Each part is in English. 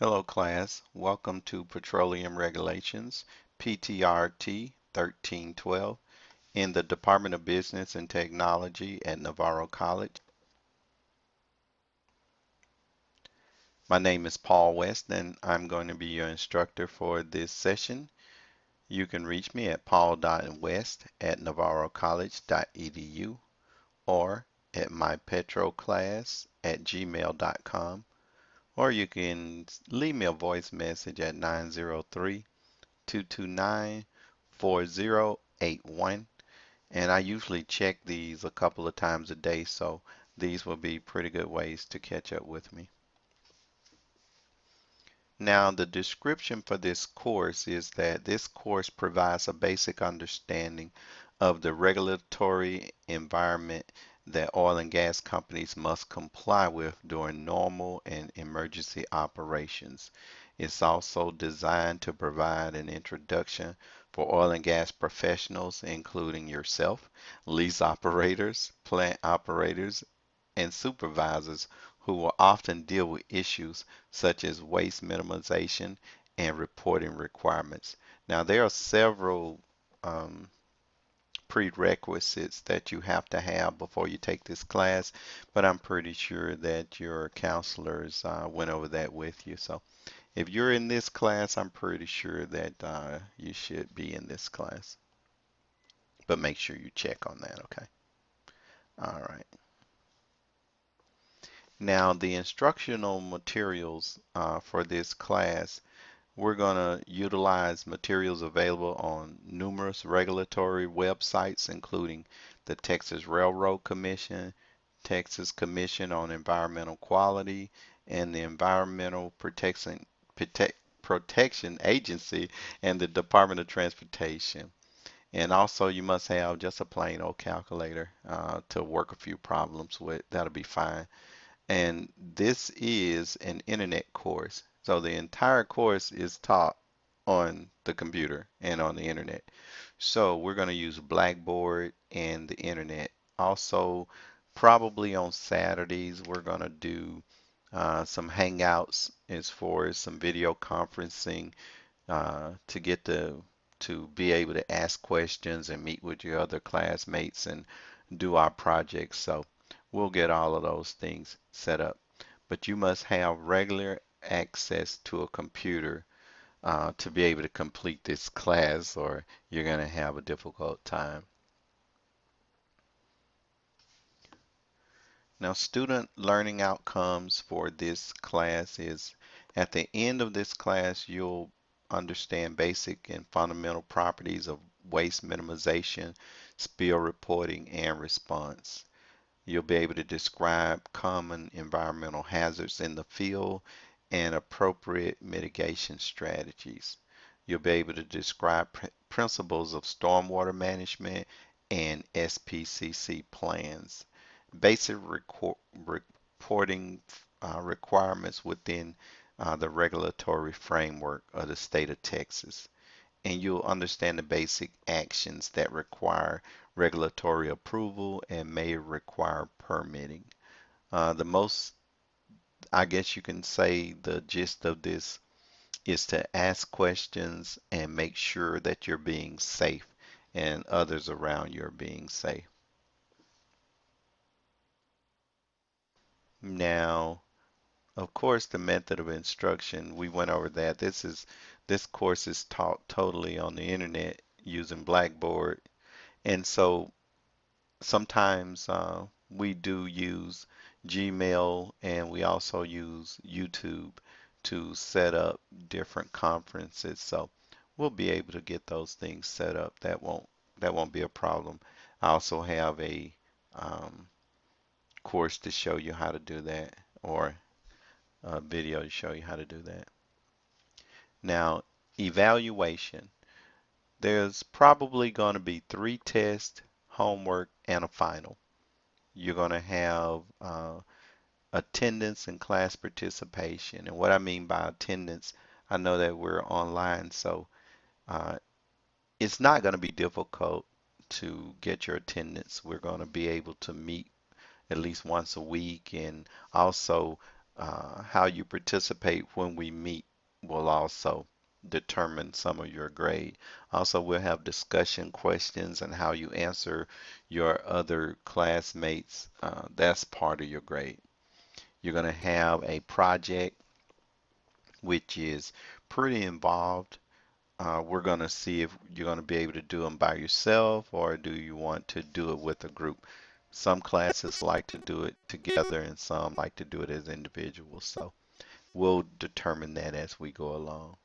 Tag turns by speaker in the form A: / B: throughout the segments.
A: Hello class, welcome to Petroleum Regulations, PTRT 1312 in the Department of Business and Technology at Navarro College. My name is Paul West and I'm going to be your instructor for this session. You can reach me at paul.west@navarrocollege.edu or at mypetroclass@gmail.com, or you can leave me a voice message at 903-229-4081, and I usually check these a couple of times a day, so these will be pretty good ways to catch up with me. Now, the description for this course is that this course provides a basic understanding of the regulatory environment that oil and gas companies must comply with during normal and emergency operations. It's also designed to provide an introduction for oil and gas professionals, including yourself, lease operators, plant operators, and supervisors who will often deal with issues such as waste minimization and reporting requirements. Now, there are several um, prerequisites that you have to have before you take this class, but I'm pretty sure that your counselors went over that with you. So if you're in this class, I'm pretty sure that you should be in this class. But make sure you check on that, okay? All right. Now, the instructional materials for this class, we're going to utilize materials available on numerous regulatory websites, including the Texas Railroad Commission, Texas Commission on Environmental Quality, and the Protection Agency, and the Department of Transportation. And also, you must have just a plain old calculator to work a few problems with. That'll be fine. And this is an internet course. So the entire course is taught on the computer and on the internet. So we're going to use Blackboard and the internet. Also, probably on Saturdays, we're going to do some hangouts as far as some video conferencing to get to be able to ask questions and meet with your other classmates and do our projects. So we'll get all of those things set up. But you must have regular access to a computer to be able to complete this class, or you're going to have a difficult time. Now, student learning outcomes for this class is at the end of this class, you'll understand basic and fundamental properties of waste minimization, spill reporting, and response. You'll be able to describe common environmental hazards in the field and appropriate mitigation strategies. You'll be able to describe principles of stormwater management and SPCC plans. Basic reporting requirements within the regulatory framework of the state of Texas. And you'll understand the basic actions that require regulatory approval and may require permitting. The most, I guess you can say, the gist of this is to ask questions and make sure that you're being safe and others around you are being safe. Now, of course, the method of instruction, we went over that. This course is taught totally on the internet using Blackboard. And so sometimes we do use Gmail and we also use YouTube to set up different conferences. So we'll be able to get those things set up. That won't be a problem. I also have a um, course to show you how to do that, or a video to show you how to do that. Now, evaluation. There's probably going to be 3 tests, homework, and a final. You're going to have attendance and class participation. And what I mean by attendance, I know that we're online, so uh, it's not going to be difficult to get your attendance. We're going to be able to meet at least once a week, and also how you participate when we meet will also determine some of your grade. Also, we'll have discussion questions and how you answer your other classmates. That's part of your grade. You're going to have a project which is pretty involved. We're going to see if you're going to be able to do them by yourself or do you want to do it with a group. Some classes like to do it together and some like to do it as individuals. So we'll determine that as we go along.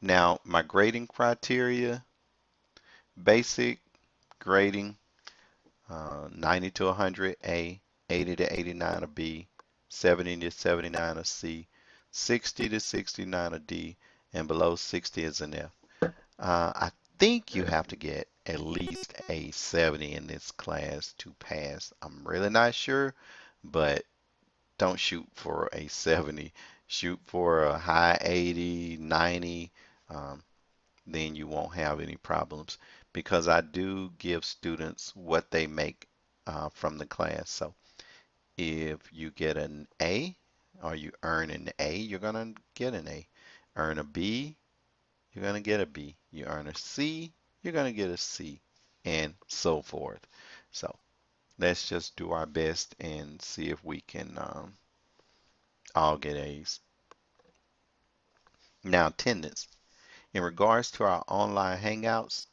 A: Now, my grading criteria, basic grading, 90 to 100 A, 80 to 89 a B, 70 to 79 a C, 60 to 69 a D, and below 60 is an F. I think you have to get at least a 70 in this class to pass. I'm really not sure, but don't shoot for a 70. Shoot for a high 80, 90, um, then you won't have any problems because I do give students what they make from the class. So if you get an A or you earn an A, you're going to get an A. Earn a B, you're going to get a B. You earn a C, you're going to get a C, and so forth. So let's just do our best and see if we can all get A's. Now, attendance. In regards to our online hangouts,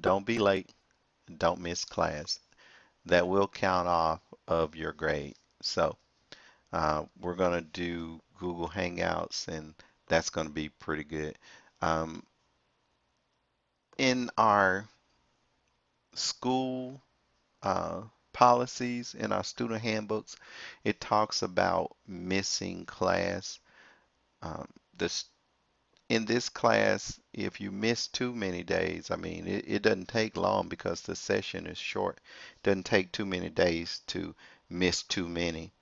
A: don't be late, don't miss class. That will count off of your grade. So we're going to do Google Hangouts, and that's going to be pretty good. Um, in our school uh, policies, in our student handbooks, it talks about missing class. Um, this in this class, if you miss too many days, I mean, it doesn't take long because the session is short. It doesn't take too many days to miss too many.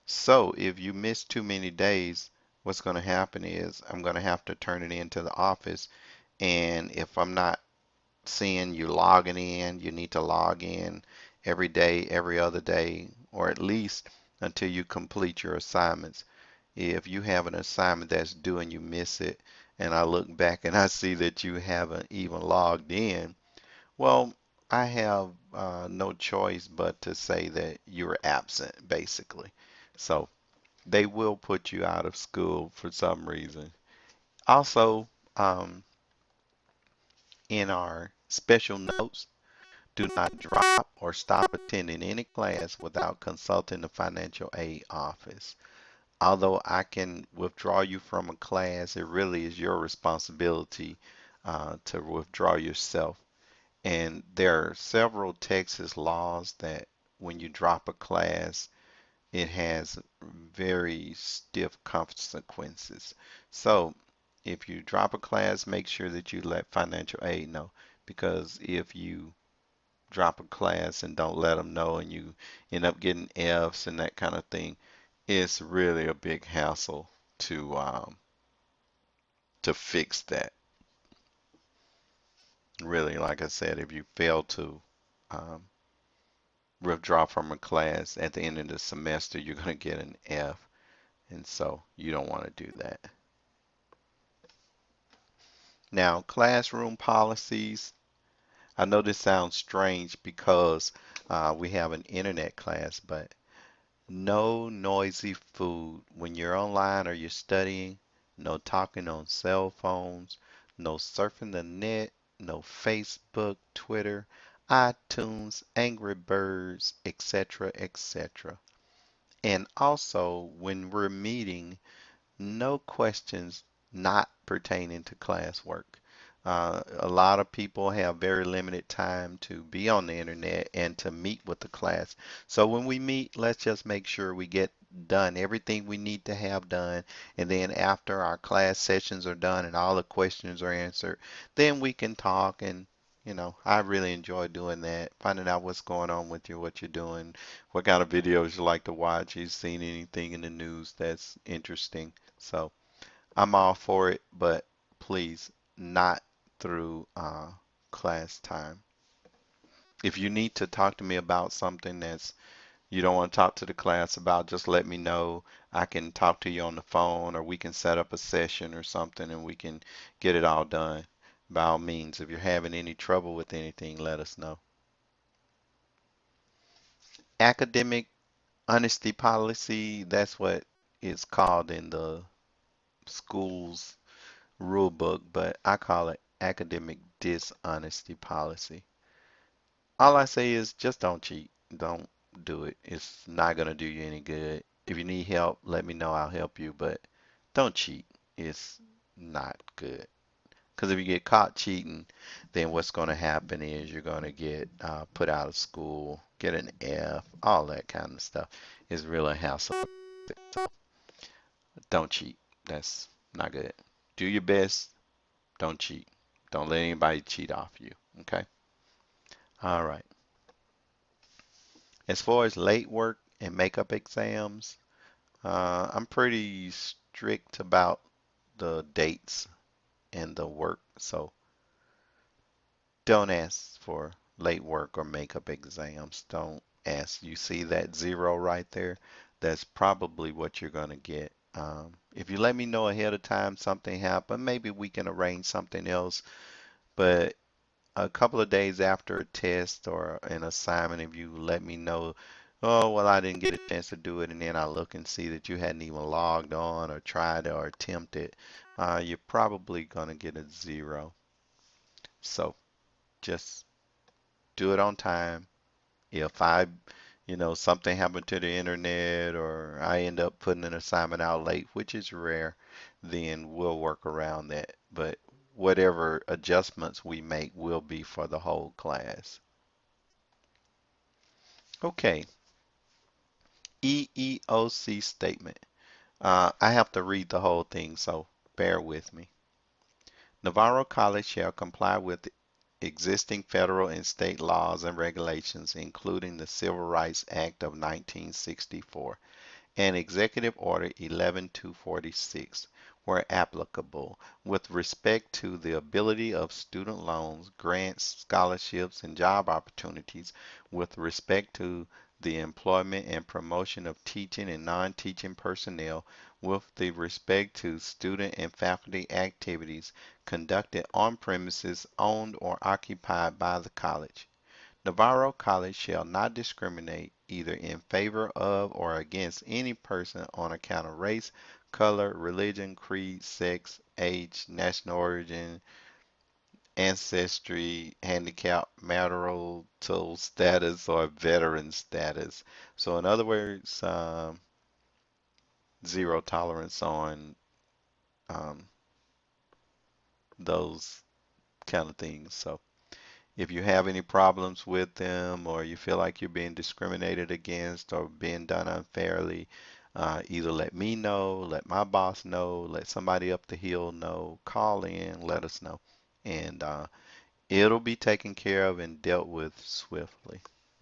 A: So if you miss too many days, what's going to happen is I'm going to have to turn it into the office. And if I'm not seeing you logging in, you need to log in every day, every other day, or at least until you complete your assignments. If you have an assignment that's due and you miss it, and I look back and I see that you haven't even logged in, well, I have no choice but to say that you were absent, basically. So they will put you out of school for some reason. Also, in our special notes, do not drop or stop attending any class without consulting the financial aid office. Although I can withdraw you from a class, it really is your responsibility to withdraw yourself. And there are several Texas laws that when you drop a class, it has very stiff consequences. So if you drop a class, make sure that you let financial aid know because if you drop a class and don't let them know and you end up getting Fs and that kind of thing, it's really a big hassle to fix that. Really, like I said, if you fail to um, withdraw from a class at the end of the semester, you're going to get an F. And so you don't want to do that. Now, classroom policies. I know this sounds strange because we have an internet class, but no noisy food. When you're online or you're studying, no talking on cell phones, no surfing the net, no Facebook, Twitter, iTunes, Angry Birds, etc., etc. And also, when we're meeting, no questions not pertaining to classwork. A lot of people have very limited time to be on the internet and to meet with the class. So when we meet, let's just make sure we get done everything we need to have done. And then after our class sessions are done and all the questions are answered, then we can talk. And, I really enjoy doing that, finding out what's going on with you, what you're doing, what kind of videos you like to watch. You seen anything in the news that's interesting? So I'm all for it, but please not through class time. If you need to talk to me about something that's you don't want to talk to the class about, just let me know. I can talk to you on the phone or we can set up a session or something and we can get it all done. By all means, if you're having any trouble with anything, let us know. Academic honesty policy, that's what it's called in the school's rule book, but I call it academic dishonesty policy. All I say is just don't cheat. Don't do it. It's not going to do you any good. If you need help, let me know. I'll help you, but don't cheat. It's not good. Because if you get caught cheating, then what's going to happen is you're going to get put out of school, get an F, all that kind of stuff. It's really a hassle. So don't cheat. That's not good. Do your best. Don't cheat. Don't let anybody cheat off you. Okay? All right. As far as late work and makeup exams, I'm pretty strict about the dates and the work. So don't ask for late work or makeup exams. Don't ask. You see that zero right there? That's probably what you're going to get. If you let me know ahead of time something happened, maybe we can arrange something else. But a couple of days after a test or an assignment, if you let me know, oh, well, I didn't get a chance to do it, and then I look and see that you hadn't even logged on or tried or attempted, you're probably going to get a zero. So just do it on time. If something happened to the internet or I end up putting an assignment out late, which is rare, then we'll work around that. But whatever adjustments we make will be for the whole class. Okay, EEOC statement. I have to read the whole thing, so bear with me. Navarro College shall comply with existing federal and state laws and regulations, including the Civil Rights Act of 1964 and Executive Order 11246, where applicable, with respect to the ability of student loans, grants, scholarships, and job opportunities, with respect to the employment and promotion of teaching and non-teaching personnel, with the respect to student and faculty activities conducted on premises owned or occupied by the college. Navarro College shall not discriminate either in favor of or against any person on account of race, color, religion, creed, sex, age, national origin, ancestry, handicap, marital status, or veteran status. So, in other words, zero tolerance on um, those kind of things. So, if you have any problems with them or you feel like you're being discriminated against or being done unfairly, either let me know, let my boss know, let somebody up the hill know, call in, let us know. And it'll be taken care of and dealt with swiftly.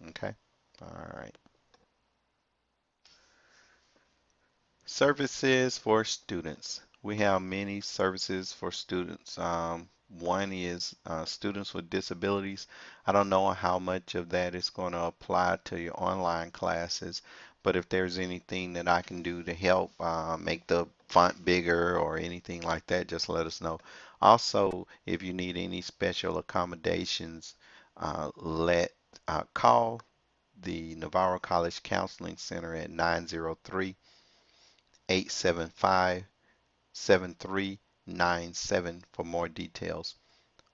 A: Okay? All right. Services for students. We have many services for students. One is students with disabilities. I don't know how much of that is going to apply to your online classes, but if there's anything that I can do to help make the font bigger or anything like that, just let us know. Also, if you need any special accommodations, let call the Navarro College Counseling Center at 903 875 7397 for more details.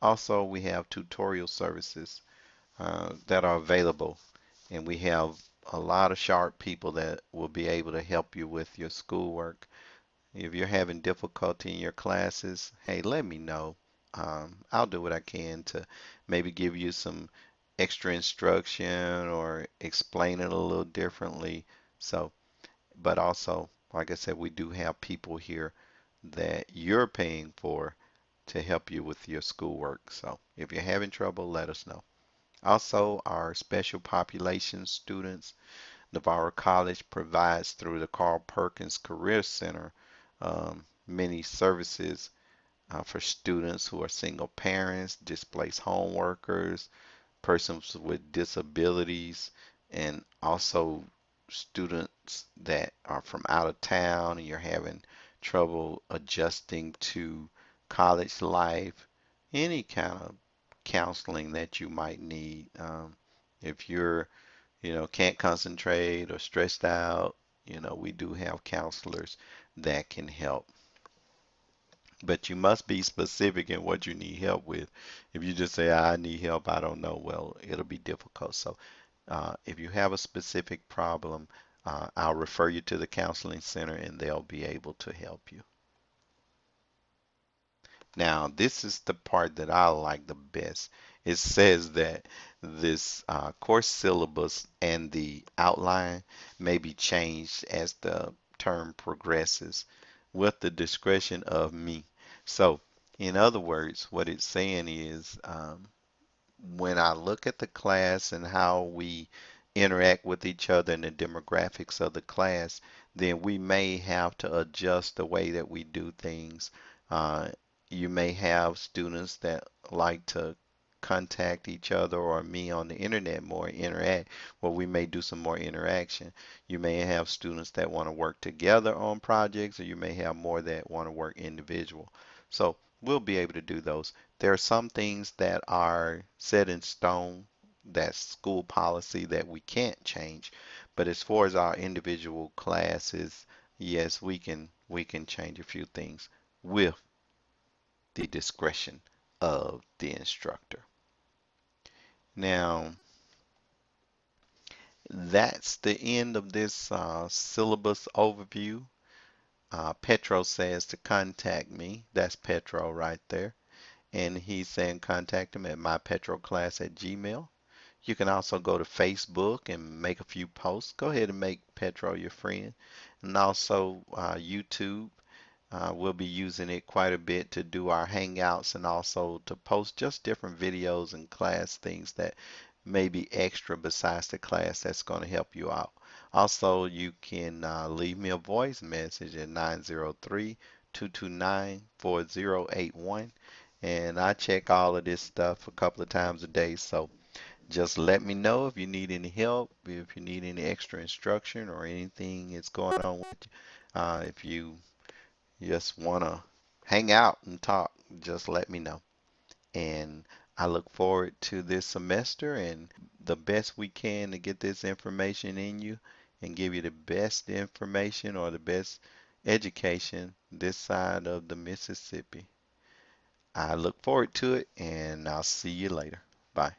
A: Also, we have tutorial services that are available, and we have a lot of sharp people that will be able to help you with your schoolwork. If you're having difficulty in your classes, hey, let me know. I'll do what I can to maybe give you some extra instruction or explain it a little differently. So, but also, like I said, we do have people here that you're paying for to help you with your schoolwork. So if you're having trouble, let us know. Also, our special population students, Navarro College provides through the Carl Perkins Career Center many services for students who are single parents, displaced home workers, persons with disabilities, and also students that are from out of town and you're having trouble adjusting to college life, any kind of counseling that you might need. If you're, can't concentrate or stressed out, we do have counselors that can help. But you must be specific in what you need help with. If you just say, I need help, I don't know, well, it'll be difficult. So if you have a specific problem, I'll refer you to the counseling center and they'll be able to help you. Now, this is the part that I like the best. It says that this course syllabus and the outline may be changed as the term progresses with the discretion of me. So, in other words, what it's saying is when I look at the class and how we interact with each other and the demographics of the class, then we may have to adjust the way that we do things. Uh, you may have students that like to contact each other or me on the internet more, interact, well, we may do some more interaction. You may have students that want to work together on projects, or you may have more that want to work individual. So we'll be able to do those. There are some things that are set in stone, that's school policy that we can't change. But as far as our individual classes, yes, we can change a few things with the discretion of the instructor. Now, that's the end of this syllabus overview. Petro says to contact me. That's Petro right there. And he's saying contact him at mypetroclass@gmail. You can also go to Facebook and make a few posts. Go ahead and make Petro your friend. And also YouTube. We'll be using it quite a bit to do our hangouts and also to post just different videos and class things that may be extra besides the class that's going to help you out. Also, you can leave me a voice message at 903-229-4081. And I check all of this stuff a couple of times a day. So just let me know if you need any help, if you need any extra instruction or anything that's going on with you. If you just want to hang out and talk, just let me know. And I look forward to this semester and the best we can to get this information in you and give you the best information or the best education this side of the Mississippi. I look forward to it and I'll see you later. Bye.